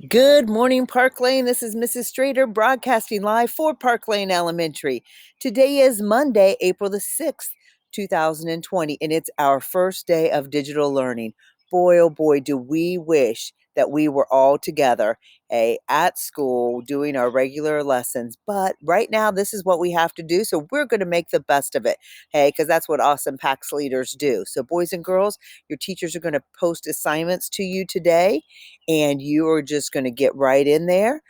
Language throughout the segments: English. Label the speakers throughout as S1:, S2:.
S1: Good morning, Park Lane. This is Mrs. Strader broadcasting live for Park Lane Elementary. Today is Monday, April the 6th, 2020, and it's our first day of digital learning. Boy, oh boy, do we wish that we were all together at school doing our regular lessons. But right now, this is what we have to do. So we're going to make the best of it, because that's what awesome PAX leaders do. So, boys and girls, your teachers are going to post assignments to you today and you are just going to get right in there,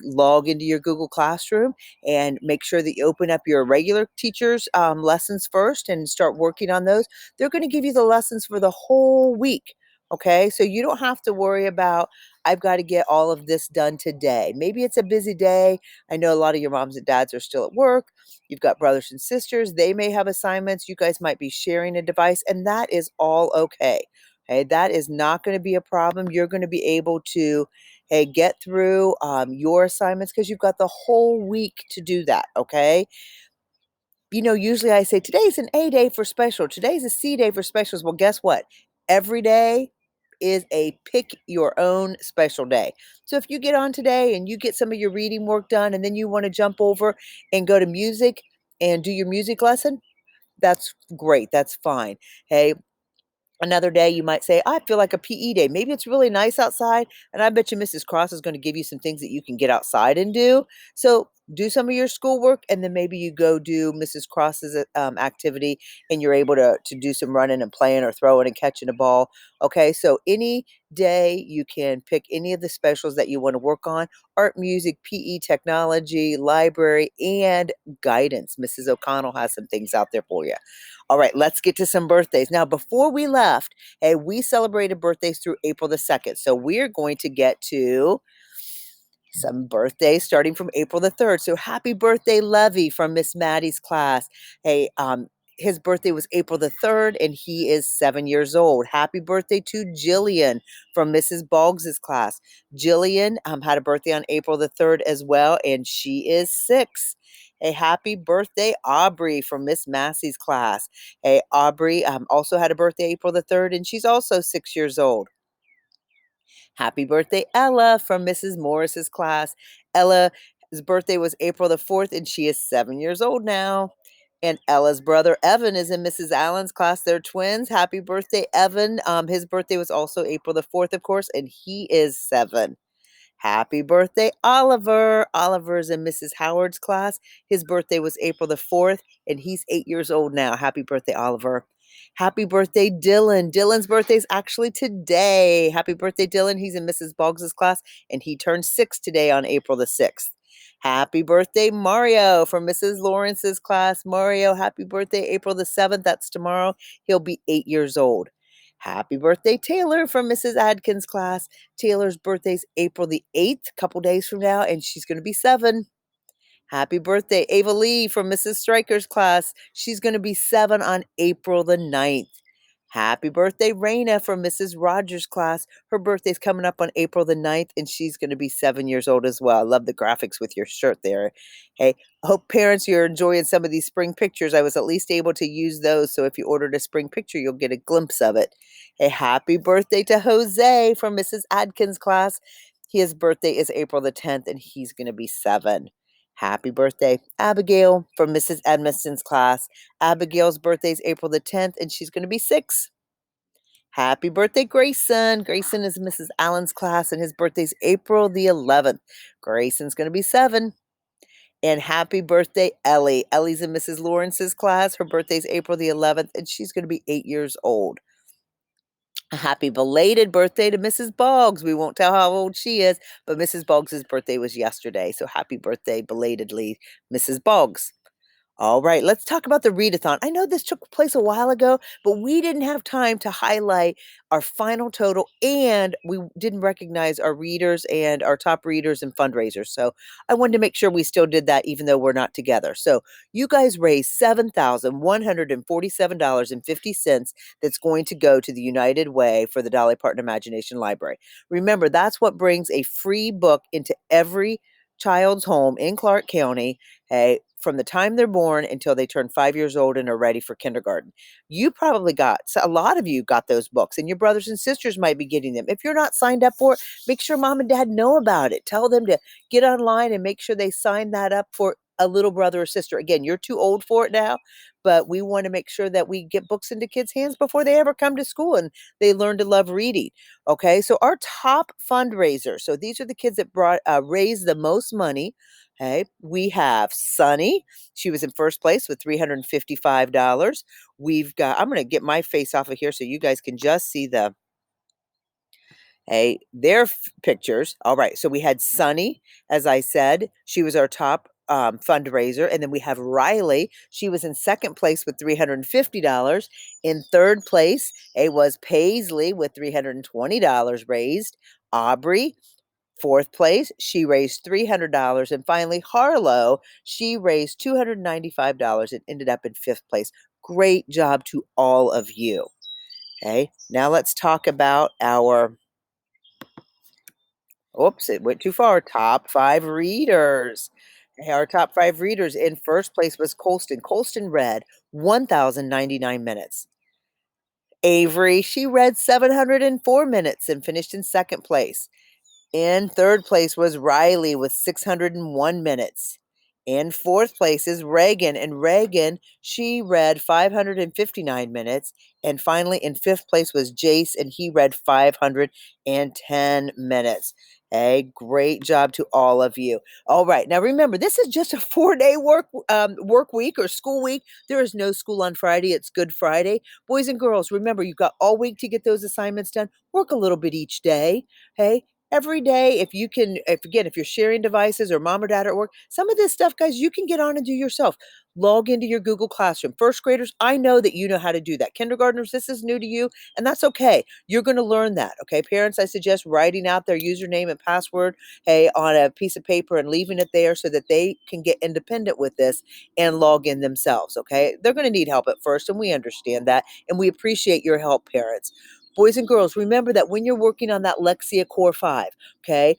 S1: log into your Google Classroom and make sure that you open up your regular teachers' lessons first and start working on those. They're going to give you the lessons for the whole week. Okay, so you don't have to worry about, I've got to get all of this done today. Maybe it's a busy day. I know a lot of your moms and dads are still at work. You've got brothers and sisters. They may have assignments. You guys might be sharing a device, and that is all okay. Okay, that is not going to be a problem. You're going to be able to get through your assignments because you've got the whole week to do that. Okay. Usually I say today's an A day for special. Today's a C day for specials. Well, guess what? Every day is a pick your own special day. So if you get on today and you get some of your reading work done and then you want to jump over and go to music and do your music lesson, that's great. That's fine. Hey, another day, you might say, I feel like a PE day. Maybe it's really nice outside, and I bet you Mrs. Cross is going to give you some things that you can get outside and do. So do some of your schoolwork, and then maybe you go do Mrs. Cross's activity, and you're able to do some running and playing or throwing and catching a ball. Okay, so any day you can pick any of the specials that you want to work on: art, music, PE, technology, library, and guidance. Mrs. O'Connell has some things out there for you. All right, let's get to some birthdays. Now, before we left, we celebrated birthdays through April the 2nd. So we're going to get to some birthdays starting from April the 3rd. So happy birthday, Levy, from Miss Maddie's class. His birthday was April the 3rd, and he is 7 years old. Happy birthday to Jillian from Mrs. Boggs's class. Jillian had a birthday on April the 3rd as well, and she is 6. A happy birthday, Aubrey, from Miss Massey's class. Hey, Aubrey also had a birthday April the 3rd, and she's also 6 years old. Happy birthday, Ella, from Mrs. Morris's class. Ella's birthday was April the 4th, and she is 7 years old now. And Ella's brother, Evan, is in Mrs. Allen's class. They're twins. Happy birthday, Evan. His birthday was also April the 4th, of course, and he is 7. Happy birthday, Oliver. Oliver's in Mrs. Howard's class. His birthday was April the 4th, and he's 8 years old now. Happy birthday, Oliver. Happy birthday, Dylan. Dylan's birthday is actually today. Happy birthday, Dylan. He's in Mrs. Boggs's class, and he turned 6 today on April the 6th. Happy birthday, Mario, from Mrs. Lawrence's class. Mario, happy birthday, April the 7th. That's tomorrow. He'll be 8 years old. Happy birthday, Taylor, from Mrs. Adkins' class. Taylor's birthday's April the 8th, a couple days from now, and she's going to be 7. Happy birthday, Ava Lee, from Mrs. Stryker's class. She's going to be 7 on April the 9th. Happy birthday, Raina, from Mrs. Rogers' class. Her birthday's coming up on April the 9th, and she's going to be 7 years old as well. I love the graphics with your shirt there. Hey, I hope parents, you're enjoying some of these spring pictures. I was at least able to use those, so if you ordered a spring picture, you'll get a glimpse of it. Hey, happy birthday to Jose from Mrs. Adkins' class. His birthday is April the 10th, and he's going to be 7. Happy birthday, Abigail, from Mrs. Edmonston's class. Abigail's birthday is April the 10th, and she's going to be 6. Happy birthday, Grayson. Grayson is Mrs. Allen's class, and his birthday's April the 11th. Grayson's going to be 7. And happy birthday, Ellie. Ellie's in Mrs. Lawrence's class. Her birthday's April the 11th, and she's going to be 8 years old. A happy belated birthday to Mrs. Boggs. We won't tell how old she is, but Mrs. Boggs' birthday was yesterday. So happy birthday belatedly, Mrs. Boggs. All right, let's talk about the readathon. I know this took place a while ago, but we didn't have time to highlight our final total, and we didn't recognize our readers and our top readers and fundraisers. So I wanted to make sure we still did that, even though we're not together. So you guys raised $7,147.50 that's going to go to the United Way for the Dolly Parton Imagination Library. Remember, that's what brings a free book into every child's home in Clark County, hey, from the time they're born until they turn 5 years old and are ready for kindergarten. You probably got, so a lot of you got those books, and your brothers and sisters might be getting them. If you're not signed up for it, make sure mom and dad know about it. Tell them to get online and make sure they sign that up for a little brother or sister. Again, you're too old for it now, but we want to make sure that we get books into kids' hands before they ever come to school and they learn to love reading. Okay, so our top fundraiser. So these are the kids that raised the most money. Okay, we have Sunny. She was in first place with $355. We've got, I'm going to get my face off of here so you guys can just see their pictures. All right, so we had Sunny, as I said, she was our top fundraiser, and then we have Riley. She was in second place with $350. In third place, it was Paisley with $320 raised. Aubrey, fourth place, she raised $300. And finally, Harlow, she raised $295 and ended up in fifth place. Great job to all of you. Okay, now let's talk about our, oops, it went too far. Top five readers. Okay, our top five readers in first place was Colston. Colston read 1,099 minutes. Avery, she read 704 minutes and finished in second place. In third place was Riley with 601 minutes. In fourth place is Reagan, and Reagan, she read 559 minutes. And finally, in fifth place was Jace, and he read 510 minutes. A great job to all of you. All right, now remember, this is just a 4-day work week or school week. There is no school on Friday. It's Good Friday. Boys and girls, remember, you've got all week to get those assignments done. Work a little bit each day. Hey, every day, if you can, if you're sharing devices or mom or dad are at work, some of this stuff, guys, you can get on and do yourself. Log into your Google Classroom. First graders, I know that you know how to do that. Kindergartners, this is new to you, and that's okay. You're going to learn that. Okay, parents, I suggest writing out their username and password, hey, on a piece of paper and leaving it there so that they can get independent with this and log in themselves. Okay, they're going to need help at first, and we understand that, and we appreciate your help, parents. Boys and girls, remember that when you're working on that Lexia Core 5, okay,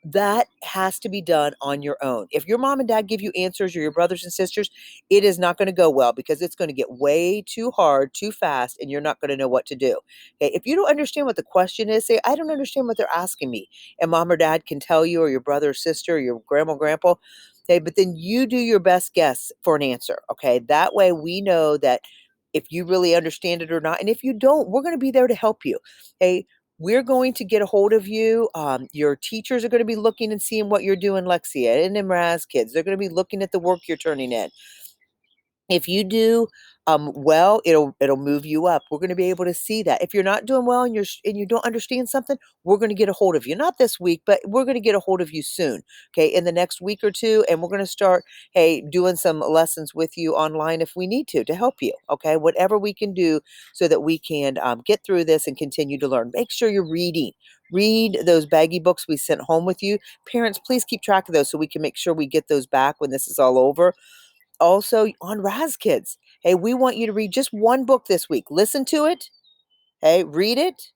S1: that has to be done on your own. If your mom and dad give you answers or your brothers and sisters, it is not going to go well because it's going to get way too hard, too fast, and you're not going to know what to do. Okay, if you don't understand what the question is, say, I don't understand what they're asking me. And mom or dad can tell you, or your brother or sister, or your grandma or grandpa. Okay, but then you do your best guess for an answer. Okay, that way we know that if you really understand it or not. And if you don't, we're going to be there to help you. Okay, we're going to get a hold of you. Your teachers are going to be looking and seeing what you're doing, Lexia, and Mraz kids. They're going to be looking at the work you're turning in. If you do well, it'll move you up. We're going to be able to see that. If you're not doing well and you don't understand something, we're going to get a hold of you. Not this week, but we're going to get a hold of you soon. Okay, in the next week or two, and we're going to start doing some lessons with you online if we need to help you. Okay, whatever we can do so that we can get through this and continue to learn. Make sure you're reading. Read those baggy books we sent home with you. Parents, please keep track of those so we can make sure we get those back when this is all over. Also on Raz Kids, hey, we want you to read just one book this week. Listen to it, hey, read it,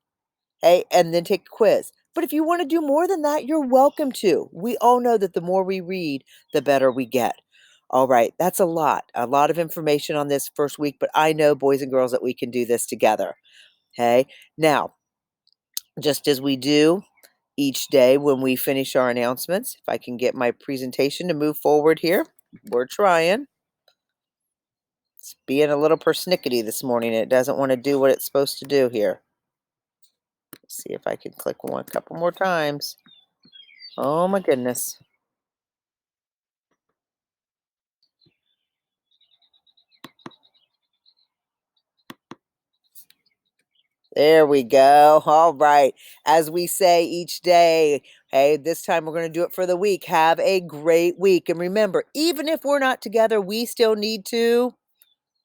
S1: hey, and then take a quiz. But if you want to do more than that, you're welcome to. We all know that the more we read, the better we get. All right, that's a lot of information on this first week, but I know, boys and girls, that we can do this together. Okay, now, just as we do each day when we finish our announcements, if I can get my presentation to move forward here, we're trying. It's being a little persnickety this morning. It doesn't want to do what it's supposed to do here. Let's see if I can click a couple more times. Oh my goodness. There we go. All right. As we say each day, hey, this time we're going to do it for the week. Have a great week. And remember, even if we're not together, we still need to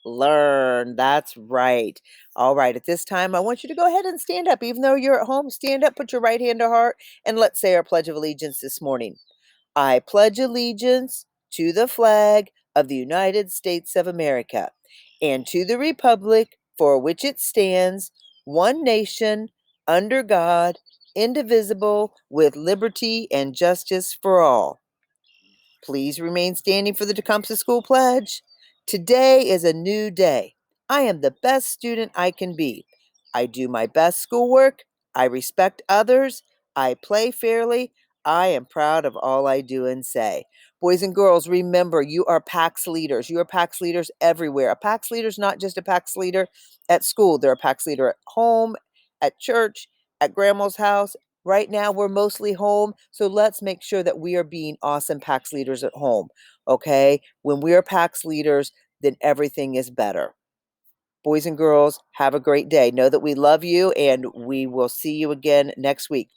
S1: learn. That's right. All right. At this time, I want you to go ahead and stand up. Even though you're at home, stand up, put your right hand to heart, and let's say our Pledge of Allegiance this morning. I pledge allegiance to the flag of the United States of America and to the republic for which it stands, one nation, under God, indivisible, with liberty and justice for all. Please remain standing for the Tecumseh School Pledge. Today is a new day. I am the best student I can be. I do my best schoolwork. I respect others. I play fairly. I am proud of all I do and say. Boys and girls, remember, you are PAX leaders. You are PAX leaders everywhere. A PAX leader is not just a PAX leader at school. They're a PAX leader at home, at church, at grandma's house. Right now, we're mostly home, so let's make sure that we are being awesome PAX leaders at home, okay? When we are PAX leaders, then everything is better. Boys and girls, have a great day. Know that we love you, and we will see you again next week.